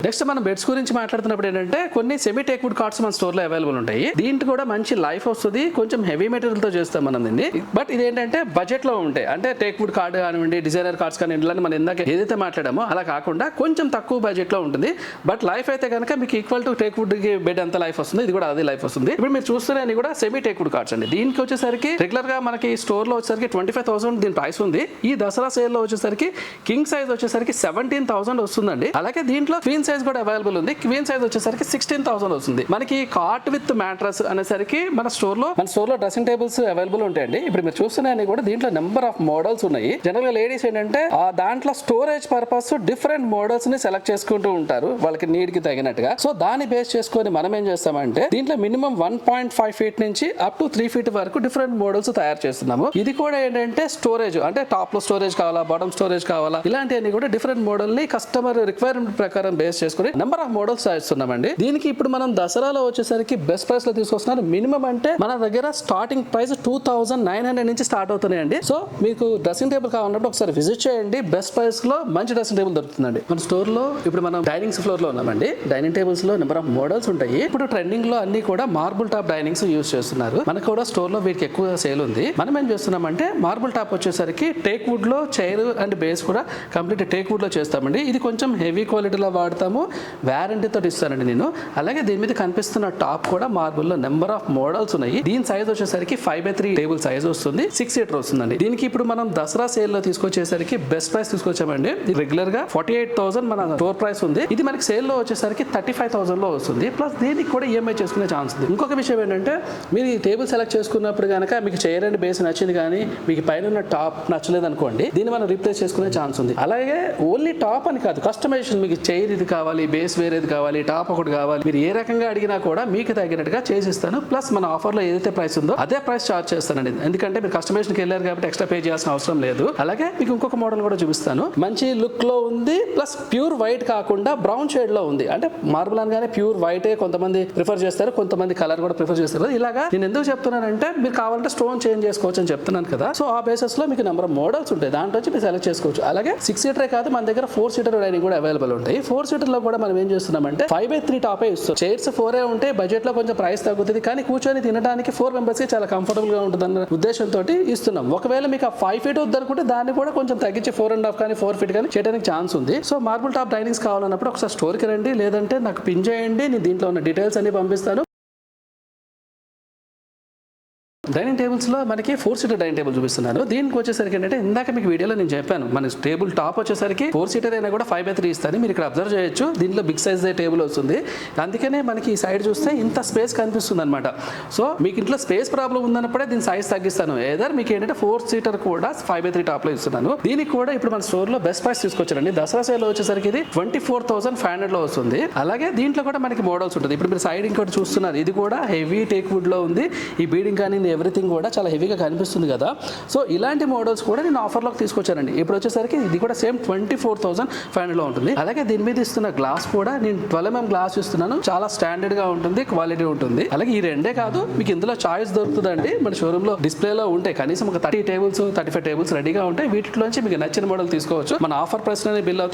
Next మనం beds గురించి మాట్లాడుతున్నప్పుడు ఏంటంటే కొన్ని సెమీ టేక్వుడ్ కార్డ్స్ మన స్టోర్ లో అవైలబుల్ ఉంటాయి. దీంట్లో కూడా మంచి లైఫ్ వస్తుంది, కొంచెం హెవీ మెటీరియల్ తో చేస్తాం మనం దీన్ని. బట్ ఇది ఏంటంటే బడ్జెట్ లో ఉంటాయి, అంటే టేక్వుడ్ కార్డ్ కానివ్వండి, డిజైనర్ కార్డ్స్ కానీ ఇలాంటి మనం ఇందాక ఏదైతే మాట్లాడామో అలా కాకుండా కొంచెం తక్కువ బడ్జెట్ లో ఉంటుంది. బట్ లైఫ్ అయితే కనుక మీకు ఈక్వల్ టు టేక్వుడ్ కి బెడ్ అంత లైఫ్ వస్తుంది, ఇది కూడా అదే లైఫ్ వస్తుంది. ఇప్పుడు మీరు చూస్తున్న కూడా సెమీ టేక్వుడ్ కార్డ్స్ అండి. దీనికి వచ్చేసరికి రెగ్యులర్ గా మనకి స్టోర్ లో వచ్చేసరికి 25,000 దీని ప్రైస్ ఉంది. ఈ దసరా సేల్ లో వచ్చేసరికి కింగ్ సైజ్ వచ్చేసరికి 17,000 వస్తుందండి. అలాగే దీంట్లో క్వీన్ సైజ్ కూడా అవైలబుల్ ఉంది. క్వీన్ సైజ్ వచ్చేసరికి 16,000 వస్తుంది. మనకి కాట్ విత్ మ్యాట్రస్ అనేసరికి మన స్టోర్ లో డ్రెస్సింగ్ టేబుల్స్ అవైలబుల్ ఉంటాయండి. ఇప్పుడు మీరు చూస్తున్నాయని కూడా దీంట్లో నెంబర్ ఆఫ్ మోడల్స్ ఉన్నాయి. జనరల్ గా లేడీస్ ఏంటంటే ఆ దాంట్లో స్టోరేజ్ పర్పస్ డిఫరెంట్ మోడల్స్ ని సెలెక్ట్ చేసుకుంటూ ఉంటారు వాళ్ళకి నీడ్ కి తగినట్టుగా. సో దాన్ని బేస్ చేసుకొని మనం ఏం చేస్తామంటే దీంట్లో మినిమం 1.5 ఫీట్ నుంచి అప్ టు 3 ఫీట్ వరకు డిఫరెంట్ మోడల్స్ తయారు చేస్తున్నాము. ఇది కూడా ఏంటంటే స్టోరేజ్ అంటే టాప్ లో స్టోరేజ్ కావాలా, బాటమ్ స్టోరేజ్ కావాలా, ఇలాంటివన్నీ కూడా డిఫరెంట్ మోడల్ ని కస్టమర్ రిక్వైర్మెంట్ ప్రకారం బేస్ చేసుకుని నెంబర్ ఆఫ్ మోడల్స్ చేస్తున్నామండి. దీనికి ఇప్పుడు మనం దసరాలో వచ్చేసరికి బెస్ట్ ప్రైస్ లో తీసుకొస్తున్నారు. మినిమం అంటే మన దగ్గర స్టార్టింగ్ ప్రైస్ 2,900 నుంచి స్టార్ట్ అవుతున్నాయండి. సో మీకు డ్రెస్సింగ్ టేబుల్ కావాలన్నప్పుడు ఒకసారి విజిట్ చేయండి. బెస్ట్ ప్రైస్ లో మంచి డ్రెస్సింగ్ టేబుల్ దొరుకుతుందండి. మన స్టోర్ లో ఇప్పుడు మనం డైనింగ్ ఫ్లోర్ లో ఉన్నామండి. డైనింగ్ టేబుల్స్ లో నెంబర్ ఆఫ్ మోడల్స్ ఉంటాయి. ఇప్పుడు ట్రెండింగ్ లో అన్ని కూడా మార్బుల్ టాప్ డైనింగ్స్ యూస్ చేస్తున్నారు. మనకు కూడా స్టోర్ లో వీటికి ఎక్కువ సేల్ ఉంది. మనం ఏం చేస్తున్నామంటే మార్బుల్ టాప్ వచ్చేసరికి టేక్ వుడ్ లో చైర్ అండ్ బేస్ కూడా కంప్లీట్ టేక్ వుడ్ లో చేస్తామండి. ఇది కొంచెం హెవీ క్వాలిటీలో వాడతాము, వారంటీ తోటి ఇస్తానండి నేను. అలాగే దీని మీద కనిపిస్తున్న టాప్ కూడా మార్బుల్ లో నెంబర్ ఆఫ్ మోడల్స్ ఉన్నాయి. దీని సైజ్ వచ్చేసరికి 5x3 టేబుల్ సైజ్ వస్తుంది, 6 సీటర్ వస్తుందండి. దీనికి ఇప్పుడు మనం దసరా సేల్ లో తీసుకొచ్చేసరికి బెస్ట్ ప్రైస్ తీసుకొచ్చామండి. రెగ్యులర్ గా 48,000 మన స్టోర్ ప్రైస్ ఉంది. ఇది మనకి సేల్ లో వచ్చేసరికి 35,000 లో వస్తుంది. ప్లస్ దీనికి కూడా ఈఎంఐ చేసుకునే ఛాన్స్ ఉంది. ఇంకొక విషయం ఏంటంటే మీరు ఈ టేబుల్ సెలెక్ట్ చేసుకున్నప్పుడు కనుక మీకు చైర్ అండ్ బేస్ నచ్చింది కానీ మీకు పైన టాప్ నచ్చలేదు అనుకోండి, దీన్ని మనం రీప్లేస్ చేసుకునే ఛాన్స్ ఉంది. అలాగే ఓన్లీ టాప్ అని కాదు, కస్టమైజేషన్ మీకు చైర్ ఇది కావాలి, బేస్ వేరేది కావాలి, టాప్ ఒకటి కావాలి, మీరు ఏ రకంగా అడిగినా కూడా మీకు తగినట్టుగా చేసిస్తాను. ప్లస్ మన ఆఫర్ లో ఏదైతే ప్రైస్ ఉందో అదే ప్రైస్ చార్జ్ చేస్తానండి. ఎందుకంటే మీరు కస్టమైజేషన్ కి వెళ్ళారు కాబట్టి ఎక్స్ట్రా పే చేయాల్సిన అవసరం లేదు. అలాగే మీకు ఇంకొక మోడల్ కూడా చూపిస్తాను. మంచి లుక్ లో ఉంది, ప్లస్ ప్యూర్ వైట్ కాకుండా బ్రౌన్ షేడ్ లో ఉంది. అంటే మార్బుల్ అనగానే ప్యూర్ వైట్ కొంతమంది ప్రిఫర్ చేస్తారు, కొంతమంది కలర్ కూడా ప్రిఫర్ చేస్తారు. ఇలాగా నేను ఎందుకు చెప్తున్నానంటే మీరు కావాలంటే స్టోన్ చేంజ్ చేసుకోవచ్చు అని చెప్తున్నాను కదా. సో ఆ బేసెస్ లో మీకు నెంబర్ ఆఫ్ మోడల్స్ ఉంటాయి, దాంట్లో వచ్చి మీరు సెలెక్ట్ చేసుకోవచ్చు. అలాగే 6 సీటర్ కాదు, మన దగ్గర 4 సీటర్ డైనింగ్ కూడా అవైలబుల్ ఉంటాయి. 4 సీటర్ లో కూడా మనం ఏం చేస్తున్నామంటే 5x3 టాపే ఇస్తాం. చైర్స్ 4 ఉంటే బడ్జెట్ లో కొంచెం ప్రైస్ తగ్గుతుంది, కానీ కూర్చొని తినడానికి 4 మెంబర్స్ కి చాలా కంఫర్టబుల్ గా ఉంటుంది అన్న ఉద్దేశంతో ఇస్తున్నాం. ఒకవేళ మీకు ఆ 5 ఫీట్ వద్దనుకుంటే దాన్ని కూడా కొంచెం తగ్గించి 4.5 కానీ 4 ఫీట్ కానీ చేయడానికి ఛాన్స్ ఉంది. సో మార్బుల్ టాప్ డైనింగ్స్ కావాలన్నప్పుడు ఒకసారి స్టోర్ కి రండి, లేదంటే నాకు పిన్ చేయండి, నేను దీంట్లో ఉన్న డీటెయిల్స్ అన్ని పంపిస్తాను. డైనింగ్ టేబుల్స్ లో మనకి 4 సీటర్ డైనింగ్ టేబుల్ చూపిస్తున్నాను. దీనికి వచ్చేసరికి ఏంటంటే ఇందాక మీకు వీడియోలో నేను చెప్పాను, మన టేబుల్ టాప్ వచ్చేసరికి 4 సీటర్ అయినా కూడా 5x3 ఇస్తాను. మీరు ఇక్కడ అబ్జర్వ్ చేయొచ్చు, దీంట్లో బిగ్ సైజ్ టేబుల్ వస్తుంది. అందుకనే మనకి ఈ సైడ్ చూస్తే ఇంత స్పేస్ కనిపిస్తుంది అనమాట. సో మీకు ఇంట్లో స్పేస్ ప్రాబ్లం ఉందన్నప్పుడే దీని సైజ్ తగ్గిస్తాను. ఏదర్ మీకు ఏంటంటే 4 సీటర్ కూడా 5x3 టాప్ లో ఇస్తున్నాను. దీనికి కూడా ఇప్పుడు మన స్టోర్ లో బెస్ట్ ప్రైస్ తీసుకొచ్చారండి. దసరా సేల్ లో వచ్చేసరికి ఇది 24,500 లో వస్తుంది. అలాగే దీంట్లో కూడా మనకి మోడల్స్ ఉంటుంది. ఇప్పుడు మీరు సైడ్ ఇంకోటి చూస్తున్నారు, ఇది కూడా హెవీ టేక్ వుడ్ లో ఉంది. ఈ బీడింగ్ కానీ ఎవ్రీథింగ్ కూడా చాలా హెవీగా కనిపిస్తుంది కదా. సో ఇలాంటి మోడల్స్ కూడా నేను ఆఫర్లోకి తీసుకొచ్చానండి. ఇప్పుడు వచ్చేసరికి ఇది కూడా సేమ్ 24,500 లో ఉంటుంది. అలాగే దీని మీద ఇస్తున్న గ్లాస్ కూడా నేను 12mm గ్లాస్ ఇస్తున్నాను. చాలా స్టాండర్డ్ గా ఉంటుంది, క్వాలిటీ ఉంటుంది. అలాగే ఈ రెండే కాదు, మీకు ఇందులో చాయిస్ దొరుకుతుందండి. మన షోరూమ్ లో డిస్ప్లేలో ఉంటాయి కనీసం ఒక 30 టేబుల్స్ 35 టేబుల్స్ రెడీగా ఉంటాయి. వీటిలోంచి మీకు నచ్చిన మోడల్ తీసుకోవచ్చు. మన ఆఫర్ ప్రైస్ బిల్ అవుతాయి.